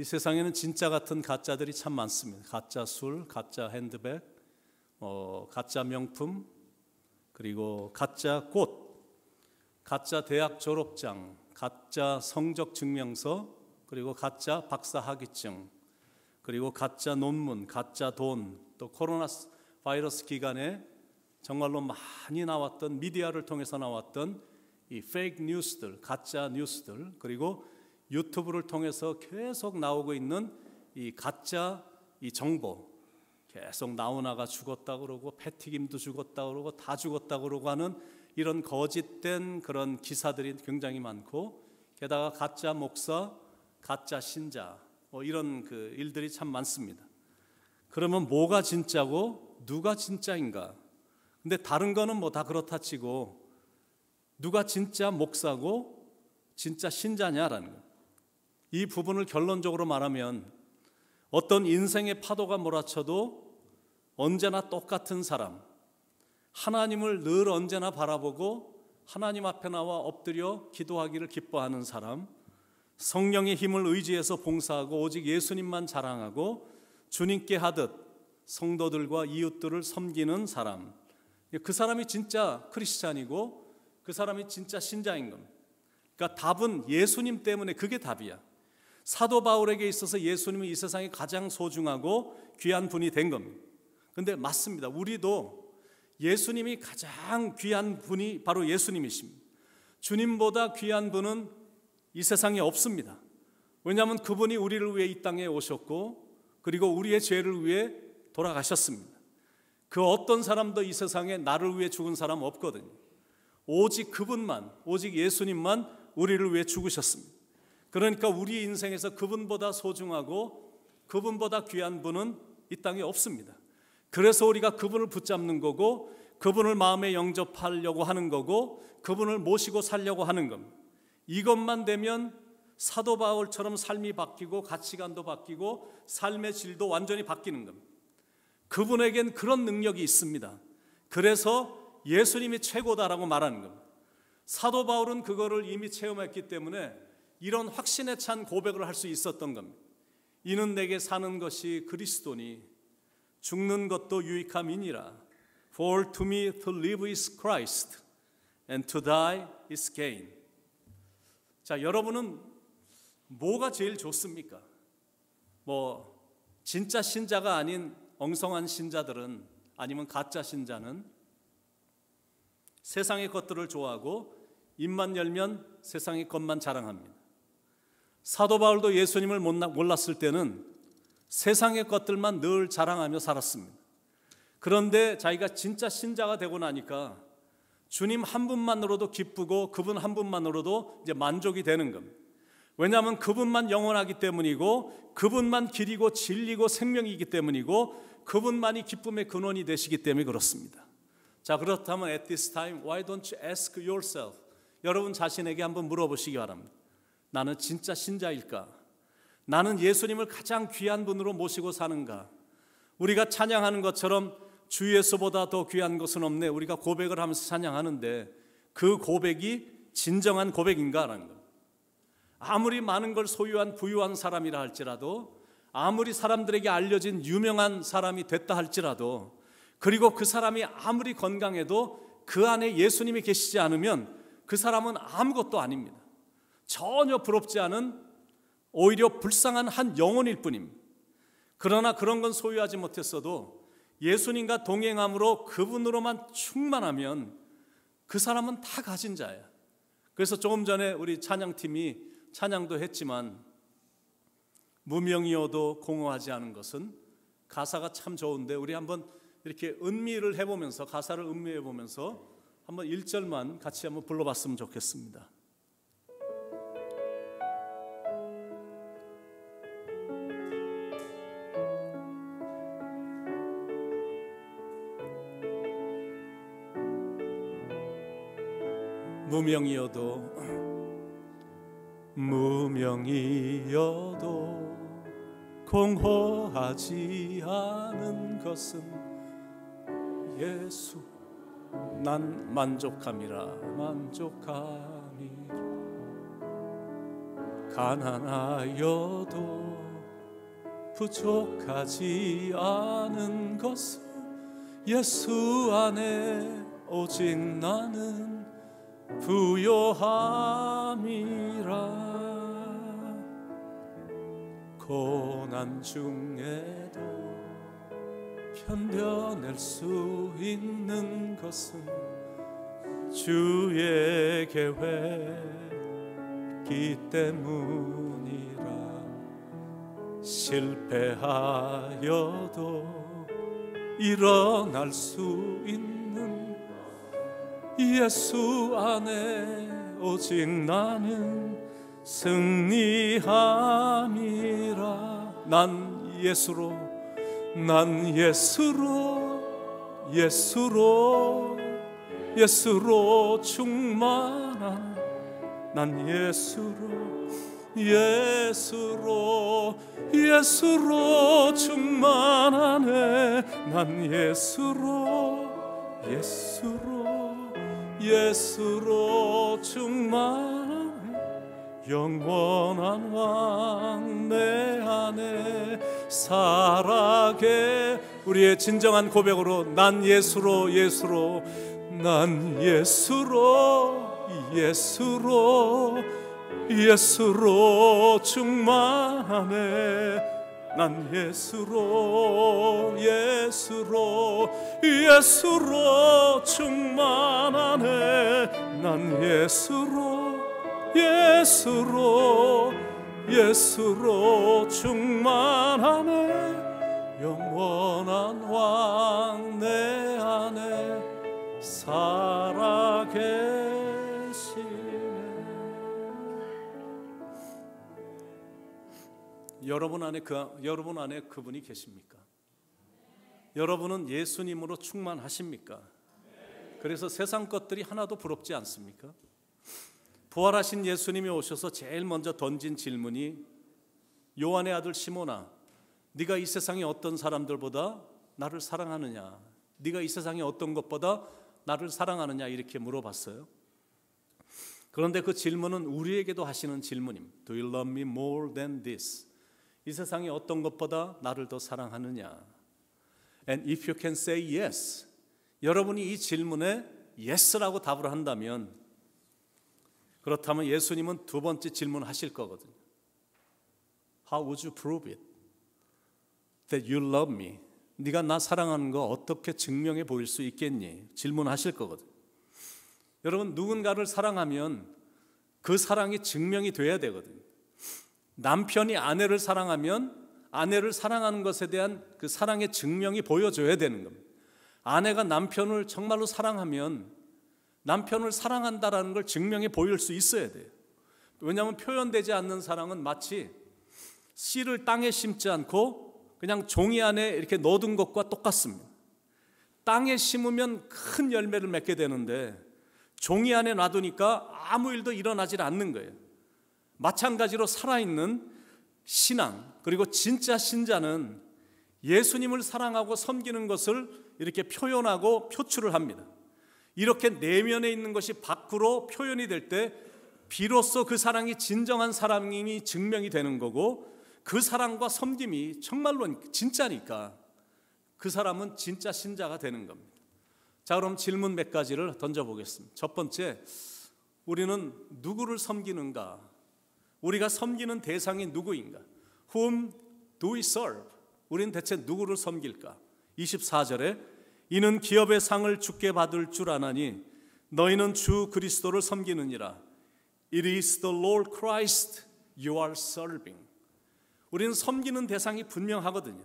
이 세상에는 진짜 같은 가짜들이 참 많습니다. 가짜 술, 가짜 핸드백, 가짜 명품, 그리고 가짜 꽃, 가짜 대학 졸업장, 가짜 성적 증명서, 그리고 가짜 박사 학위증, 그리고 가짜 논문, 가짜 돈, 또 코로나 바이러스 기간에 정말로 많이 나왔던, 미디어를 통해서 나왔던 이 페이크 뉴스들, 가짜 뉴스들, 그리고 유튜브를 통해서 계속 나오고 있는 이 가짜 이 정보, 계속 나오나가 죽었다 그러고 패티김도 죽었다 그러고 다 죽었다 그러고 하는 이런 거짓된 그런 기사들이 굉장히 많고, 게다가 가짜 목사, 가짜 신자, 이런 그 일들이 참 많습니다. 그러면 뭐가 진짜고 누가 진짜인가? 근데 다른 거는 뭐 다 그렇다 치고 누가 진짜 목사고 진짜 신자냐라는 거예요. 이 부분을 결론적으로 말하면 어떤 인생의 파도가 몰아쳐도 언제나 똑같은 사람, 하나님을 늘 언제나 바라보고 하나님 앞에 나와 엎드려 기도하기를 기뻐하는 사람, 성령의 힘을 의지해서 봉사하고 오직 예수님만 자랑하고 주님께 하듯 성도들과 이웃들을 섬기는 사람, 그 사람이 진짜 크리스찬이고 그 사람이 진짜 신자인 겁니다. 그러니까 답은 예수님 때문에, 그게 답이야. 사도 바울에게 있어서 예수님은 이 세상에 가장 소중하고 귀한 분이 된 겁니다. 그런데 맞습니다. 우리도 예수님이 가장 귀한 분이 바로 예수님이십니다. 주님보다 귀한 분은 이 세상에 없습니다. 왜냐하면 그분이 우리를 위해 이 땅에 오셨고 그리고 우리의 죄를 위해 돌아가셨습니다. 그 어떤 사람도 이 세상에 나를 위해 죽은 사람 없거든요. 오직 그분만, 오직 예수님만 우리를 위해 죽으셨습니다. 그러니까 우리 인생에서 그분보다 소중하고 그분보다 귀한 분은 이 땅에 없습니다. 그래서 우리가 그분을 붙잡는 거고 그분을 마음에 영접하려고 하는 거고 그분을 모시고 살려고 하는 겁니다. 이것만 되면 사도 바울처럼 삶이 바뀌고 가치관도 바뀌고 삶의 질도 완전히 바뀌는 겁니다. 그분에겐 그런 능력이 있습니다. 그래서 예수님이 최고다라고 말하는 겁니다. 사도 바울은 그거를 이미 체험했기 때문에 이런 확신에 찬 고백을 할 수 있었던 겁니다. 이는 내게 사는 것이 그리스도니 죽는 것도 유익함이니라. For to me to live is Christ and to die is gain. 자, 여러분은 뭐가 제일 좋습니까? 진짜 신자가 아닌 엉성한 신자들은, 아니면 가짜 신자는 세상의 것들을 좋아하고 입만 열면 세상의 것만 자랑합니다. 사도 바울도 예수님을 몰랐을 때는 세상의 것들만 늘 자랑하며 살았습니다. 그런데 자기가 진짜 신자가 되고 나니까 주님 한 분만으로도 기쁘고 그분 한 분만으로도 이제 만족이 되는 겁니다. 왜냐하면 그분만 영원하기 때문이고 그분만 길이고 진리고 생명이기 때문이고 그분만이 기쁨의 근원이 되시기 때문에 그렇습니다. 자, 그렇다면 at this time why don't you ask yourself? 여러분 자신에게 한번 물어보시기 바랍니다. 나는 진짜 신자일까? 나는 예수님을 가장 귀한 분으로 모시고 사는가? 우리가 찬양하는 것처럼 주 예수보다 더 귀한 것은 없네, 우리가 고백을 하면서 찬양하는데 그 고백이 진정한 고백인가라는 것. 아무리 많은 걸 소유한 부유한 사람이라 할지라도, 아무리 사람들에게 알려진 유명한 사람이 됐다 할지라도, 그리고 그 사람이 아무리 건강해도 그 안에 예수님이 계시지 않으면 그 사람은 아무것도 아닙니다. 전혀 부럽지 않은, 오히려 불쌍한 한 영혼일 뿐입니다. 그러나 그런 건 소유하지 못했어도 예수님과 동행함으로 그분으로만 충만하면 그 사람은 다 가진 자야. 그래서 조금 전에 우리 찬양팀이 찬양도 했지만, 무명이어도 공허하지 않은 것은, 가사가 참 좋은데 우리 한번 이렇게 음미를 해보면서, 가사를 음미해보면서 한번 1절만 같이 한번 불러봤으면 좋겠습니다. 무명이어도 공허하지 않은 것은 예수, 난 만족함이라. 가난하여도 부족하지 않은 것은 예수 안에 오직 나는 부요함이라. 고난 중에도 견뎌낼 수 있는 것은 주의 계획이기 때문이라. 실패하여도 일어날 수 있는 예수 안에 오직 나는 승리함이라. 난 예수로 충만한, 난 예수로 충만하네. 난 예수로 충만하네. 영원한 왕 내 안에 살아계. 우리의 진정한 고백으로 난 예수로 충만하네. 난 예수로 충만하네. 난 예수로 충만하네. 영원한 왕 내 안에 살아계시네. 여러분 안에 그분이 계십니까? 여러분은 예수님으로 충만하십니까? 그래서 세상 것들이 하나도 부럽지 않습니까? 부활하신 예수님이 오셔서 제일 먼저 던진 질문이 요한의 아들 시몬아, 네가 이 세상의 어떤 사람들보다 나를 사랑하느냐? 네가 이 세상의 어떤 것보다 나를 사랑하느냐? 이렇게 물어봤어요. 그런데 그 질문은 우리에게도 하시는 질문입니다. Do you love me more than this? 이 세상의 어떤 것보다 나를 더 사랑하느냐? And if you can say yes, 여러분이 이 질문에 yes라고 답을 한다면, 그렇다면 예수님은 두 번째 질문 하실 거거든요. How would you prove it? That you love me. 네가 나 사랑하는 거 어떻게 증명해 보일 수 있겠니? 질문하실 거거든요. 여러분, 누군가를 사랑하면 그 사랑이 증명이 돼야 되거든요. 남편이 아내를 사랑하면 아내를 사랑하는 것에 대한 그 사랑의 증명이 보여줘야 되는 겁니다. 아내가 남편을 정말로 사랑하면 남편을 사랑한다라는 걸 증명해 보일 수 있어야 돼요. 왜냐하면 표현되지 않는 사랑은 마치 씨를 땅에 심지 않고 그냥 종이 안에 이렇게 넣어둔 것과 똑같습니다. 땅에 심으면 큰 열매를 맺게 되는데 종이 안에 놔두니까 아무 일도 일어나질 않는 거예요. 마찬가지로 살아있는 신앙, 그리고 진짜 신자는 예수님을 사랑하고 섬기는 것을 이렇게 표현하고 표출을 합니다. 이렇게 내면에 있는 것이 밖으로 표현이 될 때 비로소 그 사랑이 진정한 사랑임이 증명이 되는 거고, 그 사랑과 섬김이 정말로 진짜니까 그 사람은 진짜 신자가 되는 겁니다. 자, 그럼 질문 몇 가지를 던져보겠습니다. 첫 번째, 우리는 누구를 섬기는가? 우리가 섬기는 대상이 누구인가? Whom do we serve? 우리는 대체 누구를 섬길까? 24절에 이는 기업의 상을 주께 받을 줄 아나니 너희는 주 그리스도를 섬기느니라. It is the Lord Christ you are serving. 우리는 섬기는 대상이 분명하거든요.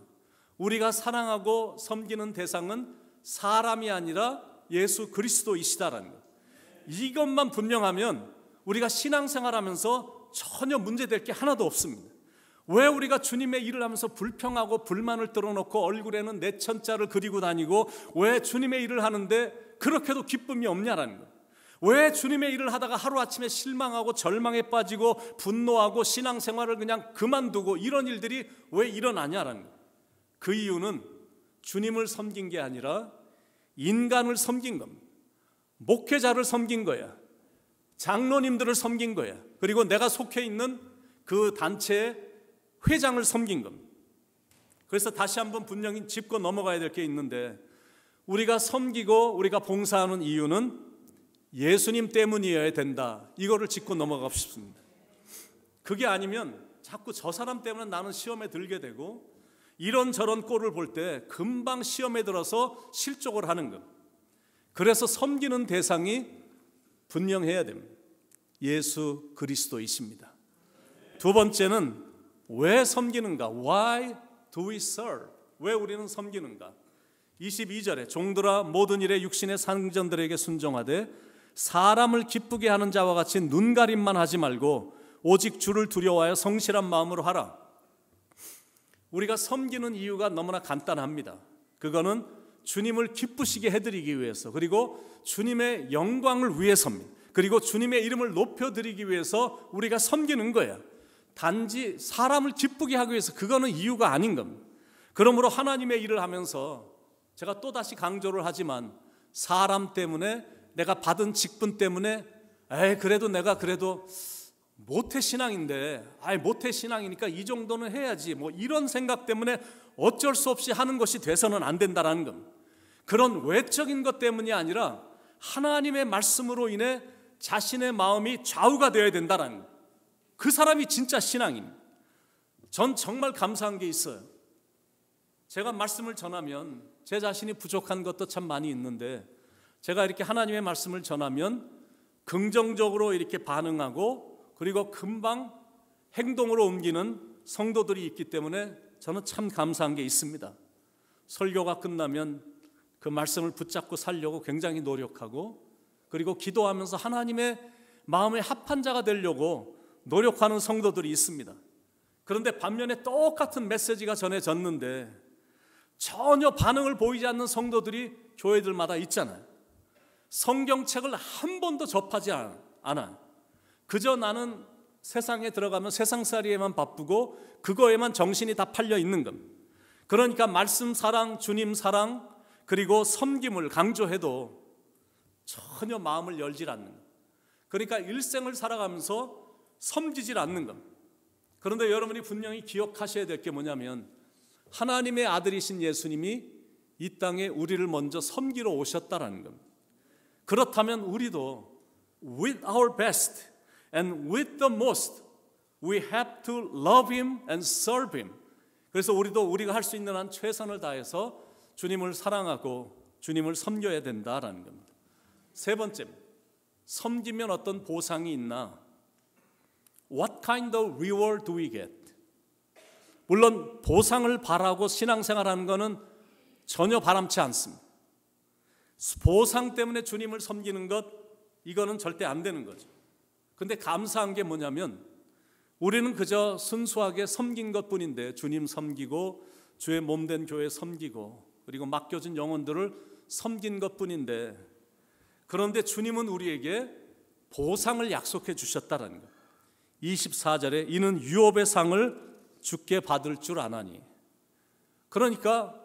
우리가 사랑하고 섬기는 대상은 사람이 아니라 예수 그리스도이시다라는 것. 이것만 분명하면 우리가 신앙생활하면서 전혀 문제될 게 하나도 없습니다. 왜 우리가 주님의 일을 하면서 불평하고 불만을 떨어놓고 얼굴에는 내천자를 그리고 다니고 왜 주님의 일을 하는데 그렇게도 기쁨이 없냐라는 거예요. 왜 주님의 일을 하다가 하루아침에 실망하고 절망에 빠지고 분노하고 신앙생활을 그냥 그만두고 이런 일들이 왜 일어나냐라는 거예요. 그 이유는 주님을 섬긴 게 아니라 인간을 섬긴 겁니다. 목회자를 섬긴 거야. 장로님들을 섬긴 거야. 그리고 내가 속해 있는 그 단체의 회장을 섬긴 겁니다. 그래서 다시 한번 분명히 짚고 넘어가야 될 게 있는데, 우리가 섬기고 우리가 봉사하는 이유는 예수님 때문이어야 된다. 이거를 짚고 넘어가고 싶습니다. 그게 아니면 자꾸 저 사람 때문에 나는 시험에 들게 되고 이런저런 꼴을 볼 때 금방 시험에 들어서 실족을 하는 것. 그래서 섬기는 대상이 분명해야 됩니다. 예수 그리스도이십니다. 두 번째는 왜 섬기는가? Why do we serve? 왜 우리는 섬기는가? 22절에 종들아 모든 일에 육신의 상전들에게 순종하되 사람을 기쁘게 하는 자와 같이 눈가림만 하지 말고 오직 주를 두려워하여 성실한 마음으로 하라. 우리가 섬기는 이유가 너무나 간단합니다. 그거는 주님을 기쁘시게 해드리기 위해서, 그리고 주님의 영광을 위해서입니다. 그리고 주님의 이름을 높여드리기 위해서 우리가 섬기는 거예요. 단지 사람을 기쁘게 하기 위해서, 그거는 이유가 아닌 겁니다. 그러므로 하나님의 일을 하면서 제가 또다시 강조를 하지만, 사람 때문에, 내가 받은 직분 때문에 그래도 내가 모태신앙인데 모태신앙이니까 이 정도는 해야지, 뭐 이런 생각 때문에 어쩔 수 없이 하는 것이 돼서는 안 된다는 겁니다. 그런 외적인 것 때문이 아니라 하나님의 말씀으로 인해 자신의 마음이 좌우가 되어야 된다는 거예요. 그 사람이 진짜 신앙입니다. 전 정말 감사한 게 있어요. 제가 말씀을 전하면 제 자신이 부족한 것도 참 많이 있는데, 제가 이렇게 하나님의 말씀을 전하면 긍정적으로 이렇게 반응하고 그리고 금방 행동으로 옮기는 성도들이 있기 때문에 저는 참 감사한 게 있습니다. 설교가 끝나면 그 말씀을 붙잡고 살려고 굉장히 노력하고, 그리고 기도하면서 하나님의 마음에 합한 자가 되려고 노력하는 성도들이 있습니다. 그런데 반면에 똑같은 메시지가 전해졌는데 전혀 반응을 보이지 않는 성도들이 교회들마다 있잖아요. 성경책을 한 번도 접하지 않아. 그저 나는 세상에 들어가면 세상살이에만 바쁘고 그거에만 정신이 다 팔려 있는 겁니다. 그러니까 말씀 사랑, 주님 사랑, 그리고 섬김을 강조해도 전혀 마음을 열질 않는 겁니다. 그러니까 일생을 살아가면서 섬기질 않는 겁니다. 그런데 여러분이 분명히 기억하셔야 될 게 뭐냐면, 하나님의 아들이신 예수님이 이 땅에 우리를 먼저 섬기러 오셨다라는 겁니다. 그렇다면 우리도 with our best and with the most we have to love him and serve him. 그래서 우리가 할 수 있는 한 최선을 다해서 주님을 사랑하고 주님을 섬겨야 된다라는 겁니다. 세 번째, 섬기면 어떤 보상이 있나? What kind of reward do we get? 물론 보상을 바라고 신앙생활하는 것은 전혀 바람치 않습니다. 보상 때문에 주님을 섬기는 것, 이거는 절대 안 되는 거죠. 그런데 감사한 게 뭐냐면, 우리는 그저 순수하게 섬긴 것뿐인데, 주님 섬기고 주의 몸된 교회 섬기고 그리고 맡겨진 영혼들을 섬긴 것뿐인데, 그런데 주님은 우리에게 보상을 약속해 주셨다는 것. 24절에 이는 유업의 상을 주께 받을 줄 아나니. 그러니까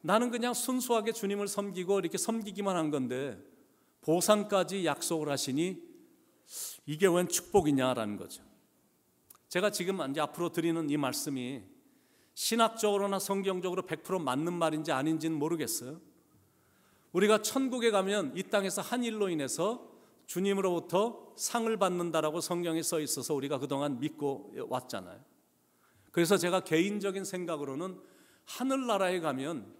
나는 그냥 순수하게 주님을 섬기고 이렇게 섬기기만 한 건데 보상까지 약속을 하시니 이게 웬 축복이냐라는 거죠. 제가 지금 이제 앞으로 드리는 이 말씀이 신학적으로나 성경적으로 100% 맞는 말인지 아닌지는 모르겠어요. 우리가 천국에 가면 이 땅에서 한 일로 인해서 주님으로부터 상을 받는다라고 성경에 써 있어서 우리가 그동안 믿고 왔잖아요. 그래서 제가 개인적인 생각으로는 하늘나라에 가면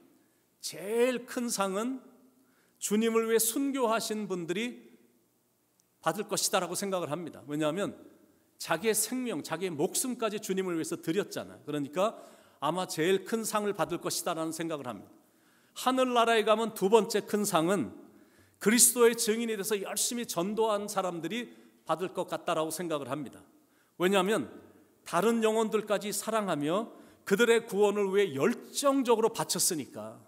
제일 큰 상은 주님을 위해 순교하신 분들이 받을 것이다라고 생각을 합니다. 왜냐하면 자기의 생명, 자기의 목숨까지 주님을 위해서 드렸잖아요. 그러니까 아마 제일 큰 상을 받을 것이다라는 생각을 합니다. 하늘나라에 가면 두 번째 큰 상은 그리스도의 증인이 돼서 열심히 전도한 사람들이 받을 것 같다라고 생각을 합니다. 왜냐하면 다른 영혼들까지 사랑하며 그들의 구원을 위해 열정적으로 바쳤으니까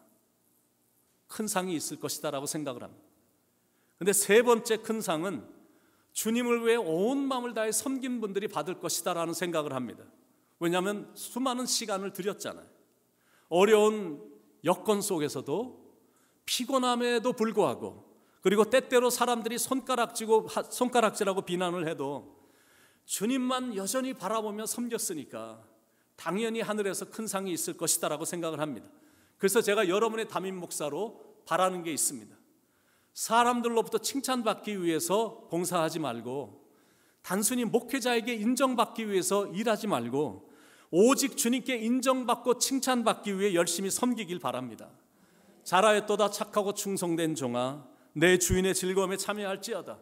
큰 상이 있을 것이다라고 생각을 합니다. 그런데 세 번째 큰 상은 주님을 위해 온 마음을 다해 섬긴 분들이 받을 것이다라는 생각을 합니다. 왜냐하면 수많은 시간을 들였잖아요. 어려운 여건 속에서도 피곤함에도 불구하고, 그리고 때때로 사람들이 손가락질하고 비난을 해도 주님만 여전히 바라보며 섬겼으니까 당연히 하늘에서 큰 상이 있을 것이다라고 생각을 합니다. 그래서 제가 여러분의 담임 목사로 바라는 게 있습니다. 사람들로부터 칭찬받기 위해서 봉사하지 말고, 단순히 목회자에게 인정받기 위해서 일하지 말고, 오직 주님께 인정받고 칭찬받기 위해 열심히 섬기길 바랍니다. 잘하였도다 착하고 충성된 종아, 내 주인의 즐거움에 참여할지어다.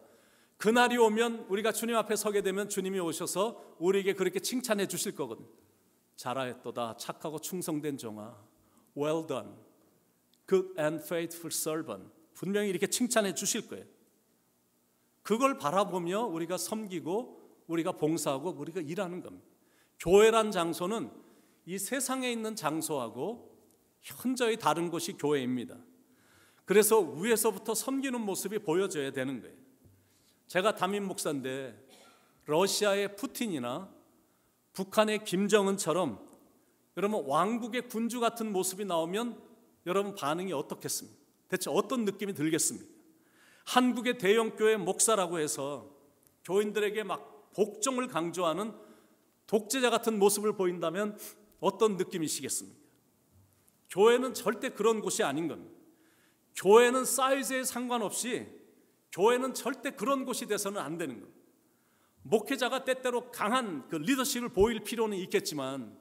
그날이 오면, 우리가 주님 앞에 서게 되면 주님이 오셔서 우리에게 그렇게 칭찬해 주실 거거든요. 잘하였도다 착하고 충성된 종아, well done, good and faithful servant. 분명히 이렇게 칭찬해 주실 거예요. 그걸 바라보며 우리가 섬기고 우리가 봉사하고 우리가 일하는 겁니다. 교회란 장소는 이 세상에 있는 장소하고 현저히 다른 곳이 교회입니다. 그래서 위에서부터 섬기는 모습이 보여져야 되는 거예요. 제가 담임 목사인데 러시아의 푸틴이나 북한의 김정은처럼 여러분 왕국의 군주 같은 모습이 나오면 여러분 반응이 어떻겠습니까? 대체 어떤 느낌이 들겠습니까? 한국의 대형교회 목사라고 해서 교인들에게 막 복종을 강조하는 독재자 같은 모습을 보인다면 어떤 느낌이시겠습니까? 교회는 절대 그런 곳이 아닌 겁니다. 교회는 사이즈에 상관없이 교회는 절대 그런 곳이 돼서는 안 되는 겁니다. 목회자가 때때로 강한 그 리더십을 보일 필요는 있겠지만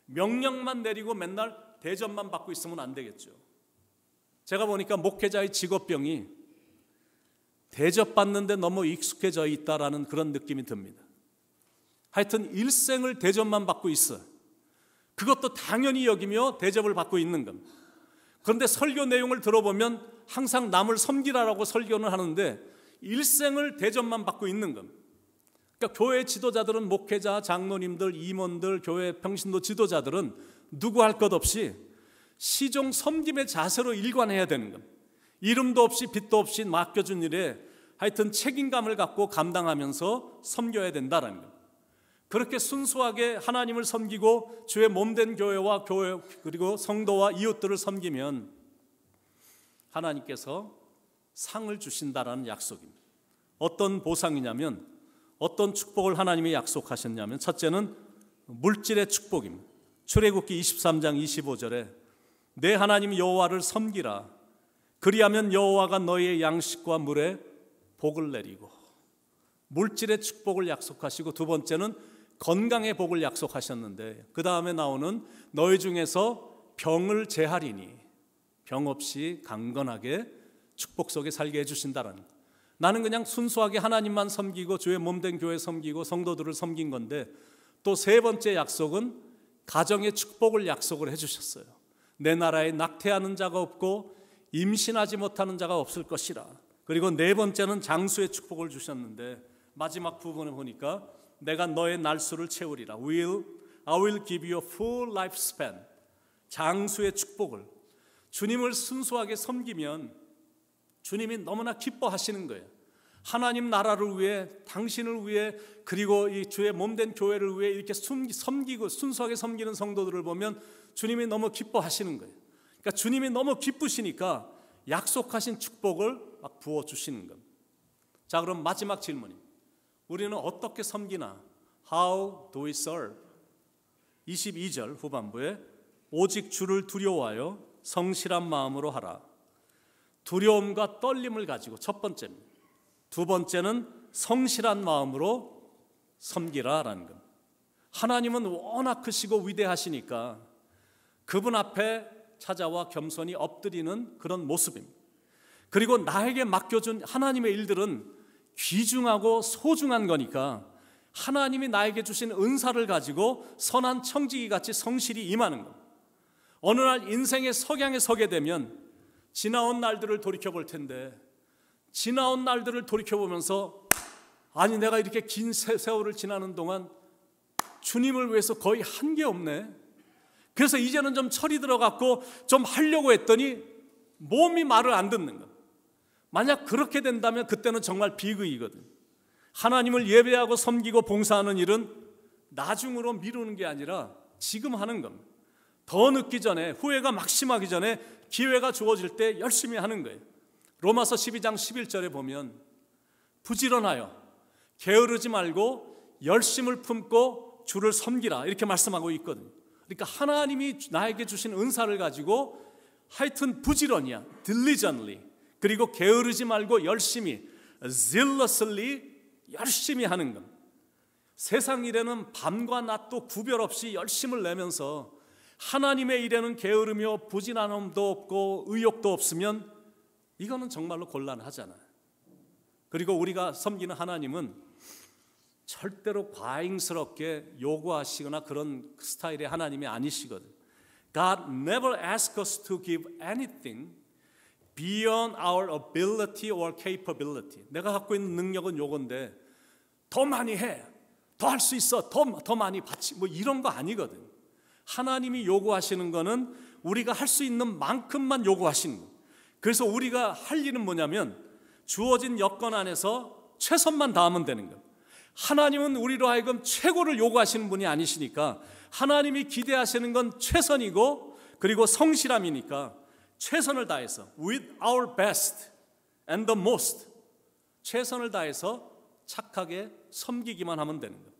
명령만 내리고 맨날 대접만 받고 있으면 안 되겠죠. 제가 보니까 목회자의 직업병이 대접받는데 너무 익숙해져 있다라는 그런 느낌이 듭니다. 하여튼 일생을 대접만 받고 있어요. 그것도 당연히 여기며 대접을 받고 있는 겁니다. 그런데 설교 내용을 들어보면 항상 남을 섬기라라고 설교는 하는데 일생을 대접만 받고 있는 겁니다. 그러니까 교회 지도자들은, 목회자, 장로님들, 임원들, 교회 평신도 지도자들은 누구 할 것 없이 시종 섬김의 자세로 일관해야 되는 겁니다. 이름도 없이 빚도 없이 맡겨준 일에 하여튼 책임감을 갖고 감당하면서 섬겨야 된다는 겁니다. 그렇게 순수하게 하나님을 섬기고 주의 몸된 교회와 교회 그리고 성도와 이웃들을 섬기면 하나님께서 상을 주신다라는 약속입니다. 어떤 보상이냐면, 어떤 축복을 하나님이 약속하셨냐면, 첫째는 물질의 축복입니다. 출애굽기 23장 25절에 내 하나님 여호와를 섬기라. 그리하면 여호와가 너희의 양식과 물에 복을 내리고, 물질의 축복을 약속하시고, 두 번째는 건강의 복을 약속하셨는데 그 다음에 나오는 너희 중에서 병을 제하리니 병 없이 강건하게 축복 속에 살게 해주신다라는 것. 나는 그냥 순수하게 하나님만 섬기고 주의 몸된 교회 섬기고 성도들을 섬긴 건데, 또 세 번째 약속은 가정의 축복을 약속을 해주셨어요. 내 나라에 낙태하는 자가 없고 임신하지 못하는 자가 없을 것이라. 그리고 네 번째는 장수의 축복을 주셨는데 마지막 부분을 보니까 내가 너의 날수를 채우리라. I will give you a full lifespan. 장수의 축복을. 주님을 순수하게 섬기면 주님이 너무나 기뻐하시는 거예요. 하나님 나라를 위해, 당신을 위해, 그리고 이 주의 몸된 교회를 위해 이렇게 섬기고 순수하게 섬기는 성도들을 보면 주님이 너무 기뻐하시는 거예요. 그러니까 주님이 너무 기쁘시니까 약속하신 축복을 막 부어주시는 겁니다. 자, 그럼 마지막 질문입니다. 우리는 어떻게 섬기나? How do we serve? 22절 후반부에 오직 주를 두려워하여 성실한 마음으로 하라. 두려움과 떨림을 가지고 첫 번째입니다. 두 번째는 성실한 마음으로 섬기라라는 겁니다. 하나님은 워낙 크시고 위대하시니까 그분 앞에 찾아와 겸손히 엎드리는 그런 모습입니다. 그리고 나에게 맡겨준 하나님의 일들은 귀중하고 소중한 거니까 하나님이 나에게 주신 은사를 가지고 선한 청지기 같이 성실히 임하는 겁니다. 어느 날 인생의 석양에 서게 되면 지나온 날들을 돌이켜볼 텐데, 지나온 날들을 돌이켜보면서 아니 내가 이렇게 긴 세월을 지나는 동안 주님을 위해서 거의 한 게 없네. 그래서 이제는 좀 철이 들어갔고 좀 하려고 했더니 몸이 말을 안 듣는 거예요. 만약 그렇게 된다면 그때는 정말 비극이거든. 하나님을 예배하고 섬기고 봉사하는 일은 나중으로 미루는 게 아니라 지금 하는 겁니다. 더 늦기 전에, 후회가 막심하기 전에 기회가 주어질 때 열심히 하는 거예요. 로마서 12장 11절에 보면 부지런하여 게으르지 말고 열심을 품고 주를 섬기라 이렇게 말씀하고 있거든요. 그러니까 하나님이 나에게 주신 은사를 가지고 하여튼 부지런히야, diligently, 그리고 게으르지 말고 열심히, zealously, 열심히 하는 것. 세상 일에는 밤과 낮도 구별 없이 열심을 내면서 하나님의 일에는 게으르며 부지런함도 없고 의욕도 없으면 이거는 정말로 곤란하잖아요. 그리고 우리가 섬기는 하나님은 절대로 과잉스럽게 요구하시거나 그런 스타일의 하나님이 아니시거든요. God never asks us to give anything beyond our ability or capability. 내가 갖고 있는 능력은 요건데 더 많이 해, 더 할 수 있어, 더 많이 받지, 뭐 이런 거 아니거든. 하나님이 요구하시는 거는 우리가 할 수 있는 만큼만 요구하시는 거예요. 그래서 우리가 할 일은 뭐냐면 주어진 여건 안에서 최선만 다하면 되는 거예요. 하나님은 우리로 하여금 최고를 요구하시는 분이 아니시니까 하나님이 기대하시는 건 최선이고 그리고 성실함이니까 최선을 다해서 with our best and the most, 최선을 다해서 착하게 섬기기만 하면 되는 것.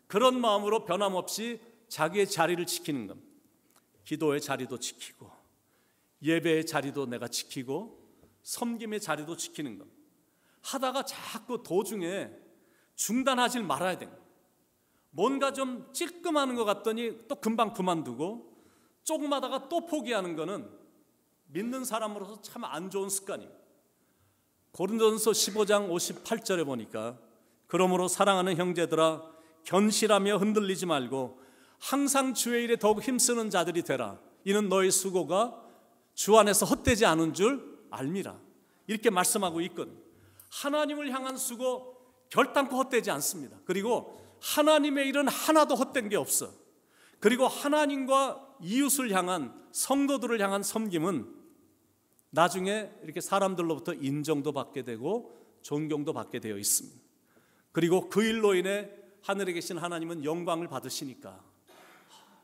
그런 마음으로 변함없이 자기의 자리를 지키는 것. 기도의 자리도 지키고 예배의 자리도 내가 지키고 섬김의 자리도 지키는 것. 하다가 자꾸 도중에 중단하지 말아야 됩니다. 뭔가 좀 찔끔하는 것 같더니 또 금방 그만두고 조금 하다가 또 포기하는 것은 믿는 사람으로서 참 안 좋은 습관이에요. 고린도전서 15장 58절에 보니까 그러므로 사랑하는 형제들아 견실하며 흔들리지 말고 항상 주의 일에 더욱 힘쓰는 자들이 되라. 이는 너의 수고가 주 안에서 헛되지 않은 줄 알미라. 이렇게 말씀하고 있거든요. 하나님을 향한 수고 결단코 헛되지 않습니다. 그리고 하나님의 일은 하나도 헛된 게 없어. 그리고 하나님과 이웃을 향한, 성도들을 향한 섬김은 나중에 이렇게 사람들로부터 인정도 받게 되고 존경도 받게 되어 있습니다. 그리고 그 일로 인해 하늘에 계신 하나님은 영광을 받으시니까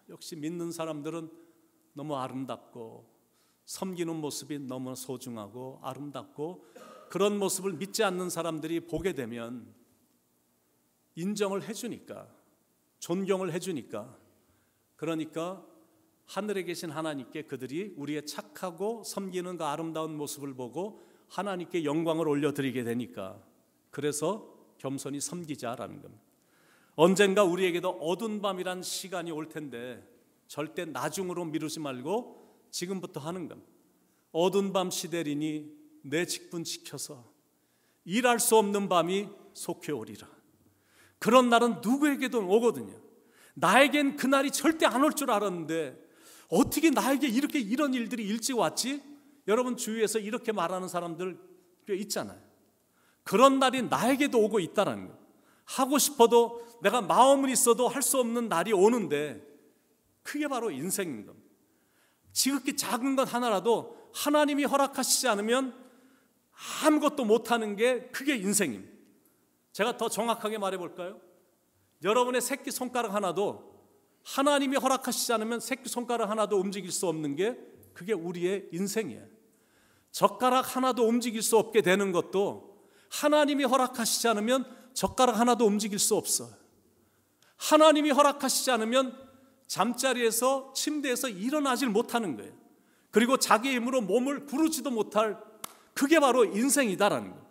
역시 믿는 사람들은 너무 아름답고 섬기는 모습이 너무 소중하고 아름답고 그런 모습을 믿지 않는 사람들이 보게 되면 인정을 해주니까, 존경을 해주니까, 그러니까 하늘에 계신 하나님께 그들이 우리의 착하고 섬기는 그 아름다운 모습을 보고 하나님께 영광을 올려드리게 되니까, 그래서 겸손히 섬기자라는 겁니다. 언젠가 우리에게도 어두운 밤이란 시간이 올 텐데 절대 나중으로 미루지 말고 지금부터 하는 겁니다. 어두운 밤 시대리니 내 직분 지켜서 일할 수 없는 밤이 속히 오리라. 그런 날은 누구에게도 오거든요. 나에겐 그날이 절대 안 올 줄 알았는데 어떻게 나에게 이렇게 이런 일들이 일찍 왔지? 여러분 주위에서 이렇게 말하는 사람들 꽤 있잖아요. 그런 날이 나에게도 오고 있다는 거예요. 하고 싶어도 내가 마음은 있어도 할 수 없는 날이 오는데 그게 바로 인생인 겁니다. 지극히 작은 것 하나라도 하나님이 허락하시지 않으면 아무것도 못하는 게 그게 인생입니다. 제가 더 정확하게 말해볼까요? 여러분의 새끼손가락 하나도 하나님이 허락하시지 않으면 새끼손가락 하나도 움직일 수 없는 게 그게 우리의 인생이에요. 젓가락 하나도 움직일 수 없게 되는 것도 하나님이 허락하시지 않으면 젓가락 하나도 움직일 수 없어요. 하나님이 허락하시지 않으면 잠자리에서 침대에서 일어나질 못하는 거예요. 그리고 자기 힘으로 몸을 구르지도 못할, 그게 바로 인생이다라는 거예요.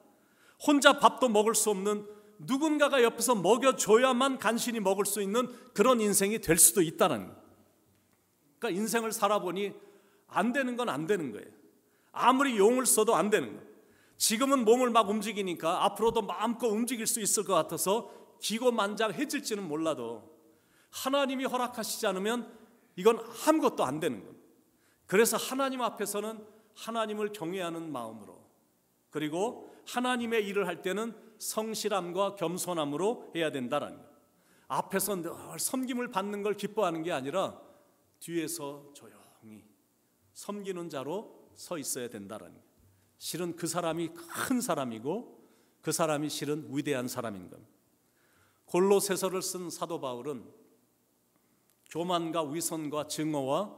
혼자 밥도 먹을 수 없는, 누군가가 옆에서 먹여줘야만 간신히 먹을 수 있는 그런 인생이 될 수도 있다는 거예요. 그러니까 인생을 살아보니 안 되는 건 안 되는 거예요. 아무리 용을 써도 안 되는 거예요. 지금은 몸을 막 움직이니까 앞으로도 마음껏 움직일 수 있을 것 같아서 기고만장해질지는 몰라도 하나님이 허락하시지 않으면 이건 아무것도 안 되는 겁니다. 그래서 하나님 앞에서는 하나님을 경외하는 마음으로, 그리고 하나님의 일을 할 때는 성실함과 겸손함으로 해야 된다는 거예요. 앞에서 늘 섬김을 받는 걸 기뻐하는 게 아니라 뒤에서 조용히 섬기는 자로 서 있어야 된다는 거예요. 실은 그 사람이 큰 사람이고 그 사람이 실은 위대한 사람인 겁니다. 골로새서를 쓴 사도 바울은 교만과 위선과 증오와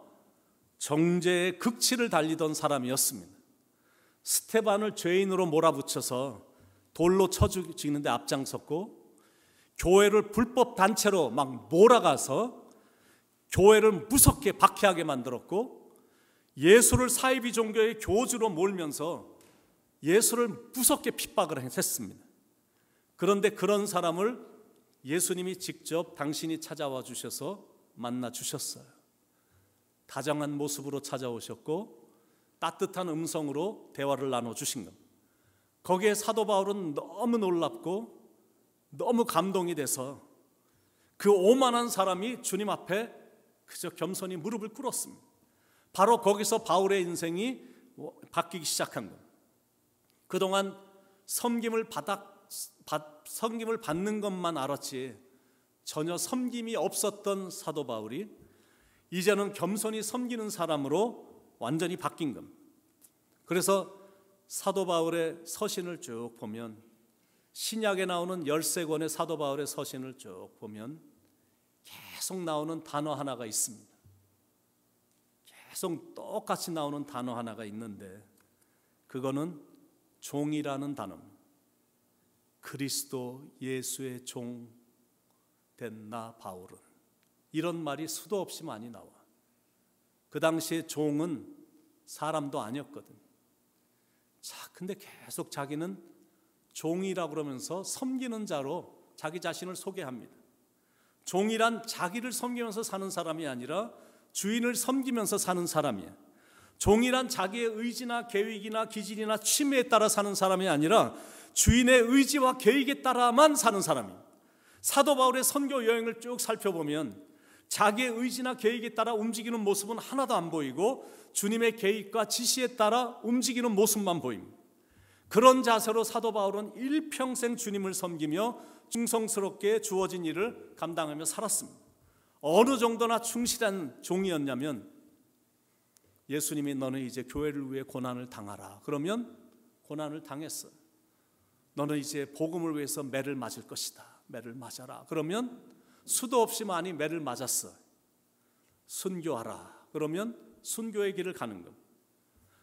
정죄의 극치를 달리던 사람이었습니다. 스테반을 죄인으로 몰아붙여서 돌로 쳐 죽이는데 앞장섰고, 교회를 불법 단체로 막 몰아가서 교회를 무섭게 박해하게 만들었고, 예수를 사이비 종교의 교주로 몰면서 예수를 무섭게 핍박을 했습니다. 그런데 그런 사람을 예수님이 직접 당신이 찾아와 주셔서 만나 주셨어요. 다정한 모습으로 찾아오셨고 따뜻한 음성으로 대화를 나눠주신 겁니다. 거기에 사도 바울은 너무 놀랍고 너무 감동이 돼서 그 오만한 사람이 주님 앞에 그저 겸손히 무릎을 꿇었습니다. 바로 거기서 바울의 인생이 바뀌기 시작한 겁니다. 그동안 섬김을 받는 것만 알았지 전혀 섬김이 없었던 사도 바울이 이제는 겸손히 섬기는 사람으로 완전히 바뀐 겁니다. 그래서 사도 바울의 서신을 쭉 보면, 신약에 나오는 13권의 사도 바울의 서신을 쭉 보면 계속 나오는 단어 하나가 있습니다. 계속 똑같이 나오는 단어 하나가 있는데 그거는 종이라는 단어입니다. 그리스도 예수의 종 된 나 바울은, 이런 말이 수도 없이 많이 나와. 그 당시에 종은 사람도 아니었거든. 자, 근데 계속 자기는 종이라고 그러면서 섬기는 자로 자기 자신을 소개합니다. 종이란 자기를 섬기면서 사는 사람이 아니라 주인을 섬기면서 사는 사람이에요. 종이란 자기의 의지나 계획이나 기질이나 취미에 따라 사는 사람이 아니라 주인의 의지와 계획에 따라만 사는 사람입니다. 사도 바울의 선교 여행을 쭉 살펴보면 자기의 의지나 계획에 따라 움직이는 모습은 하나도 안 보이고 주님의 계획과 지시에 따라 움직이는 모습만 보입니다. 그런 자세로 사도 바울은 일평생 주님을 섬기며 충성스럽게 주어진 일을 감당하며 살았습니다. 어느 정도나 충실한 종이었냐면, 예수님이 너는 이제 교회를 위해 고난을 당하라 그러면 고난을 당했어요. 너는 이제 복음을 위해서 매를 맞을 것이다, 매를 맞아라 그러면 수도 없이 많이 매를 맞았어요. 순교하라 그러면 순교의 길을 가는 겁니다.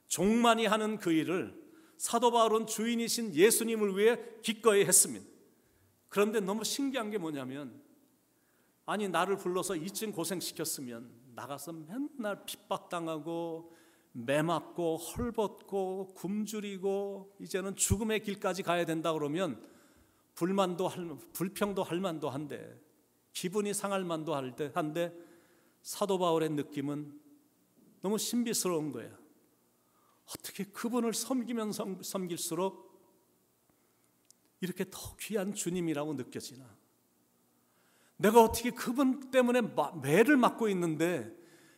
종만이 하는 그 일을 사도 바울은 주인이신 예수님을 위해 기꺼이 했습니다. 그런데 너무 신기한 게 뭐냐면, 아니 나를 불러서 이쯤 고생시켰으면 나가서 맨날 핍박당하고 매 맞고 헐벗고 굶주리고 이제는 죽음의 길까지 가야 된다 그러면 불평도 할 만도 한데, 기분이 상할 만도 한데, 사도 바울의 느낌은 너무 신비스러운 거예요. 어떻게 그분을 섬기면 섬길수록 이렇게 더 귀한 주님이라고 느껴지나? 내가 어떻게 그분 때문에 매를 맞고 있는데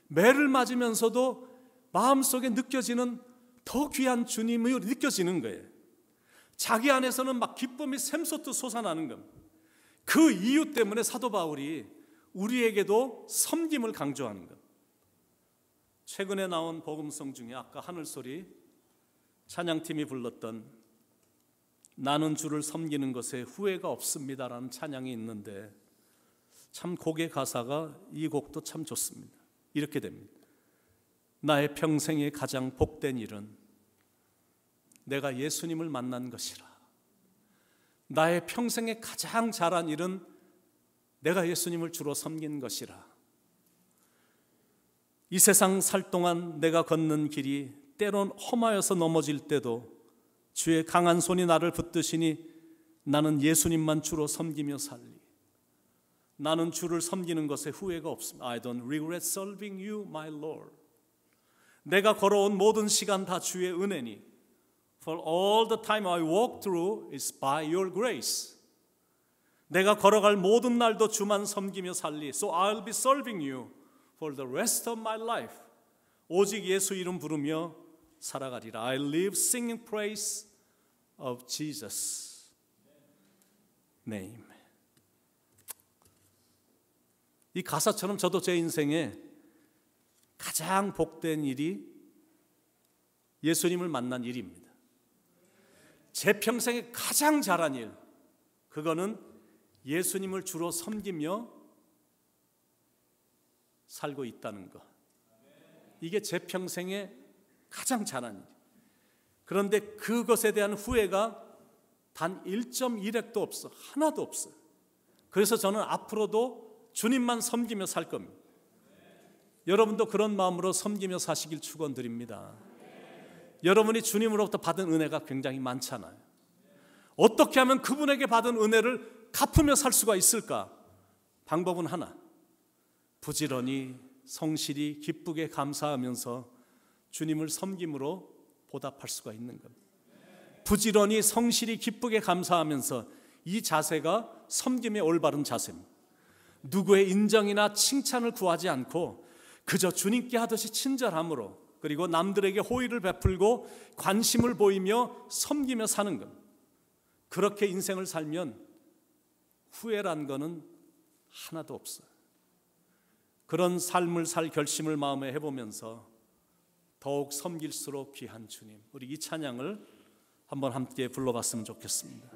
매를 맞으면서도 마음속에 느껴지는 더 귀한 주님이 느껴지는 거예요. 자기 안에서는 막 기쁨이 샘솟듯 솟아나는 겁니다. 그 이유 때문에 사도 바울이 우리에게도 섬김을 강조하는 것. 최근에 나온 복음성 중에 아까 하늘소리 찬양팀이 불렀던 나는 주를 섬기는 것에 후회가 없습니다라는 찬양이 있는데, 참 곡의 가사가 이 곡도 참 좋습니다. 이렇게 됩니다. 나의 평생에 가장 복된 일은 내가 예수님을 만난 것이라. 나의 평생에 가장 잘한 일은 내가 예수님을 주로 섬긴 것이라. 이 세상 살 동안 내가 걷는 길이 때론 험하여서 넘어질 때도 주의 강한 손이 나를 붙드시니 나는 예수님만 주로 섬기며 살리. 나는 주를 섬기는 것에 후회가 없습니다. I don't regret serving you, my Lord. 내가 걸어온 모든 시간 다 주의 은혜니. For all the time I walk through is by your grace. 내가 걸어갈 모든 날도 주만 섬기며 살리. So I'll be serving you for the rest of my life. 오직 예수 이름 부르며 살아가리라. I live singing praise of Jesus' name. 이 가사처럼 저도 제 인생에 가장 복된 일이 예수님을 만난 일입니다. 제 평생에 가장 잘한 일, 그거는 예수님을 주로 섬기며 살고 있다는 것. 이게 제 평생에 가장 잘한 일. 그런데 그것에 대한 후회가 단 1.1핵도 없어. 하나도 없어요. 그래서 저는 앞으로도 주님만 섬기며 살 겁니다. 여러분도 그런 마음으로 섬기며 사시길 축원드립니다. 여러분이 주님으로부터 받은 은혜가 굉장히 많잖아요. 어떻게 하면 그분에게 받은 은혜를 갚으며 살 수가 있을까? 방법은 하나, 부지런히 성실히 기쁘게 감사하면서 주님을 섬김으로 보답할 수가 있는 겁니다. 부지런히 성실히 기쁘게 감사하면서, 이 자세가 섬김의 올바른 자세입니다. 누구의 인정이나 칭찬을 구하지 않고 그저 주님께 하듯이 친절함으로, 그리고 남들에게 호의를 베풀고 관심을 보이며 섬기며 사는 것. 그렇게 인생을 살면 후회란 거는 하나도 없어요. 그런 삶을 살 결심을 마음에 해보면서 더욱 섬길수록 귀한 주님, 우리 이 찬양을 한번 함께 불러봤으면 좋겠습니다.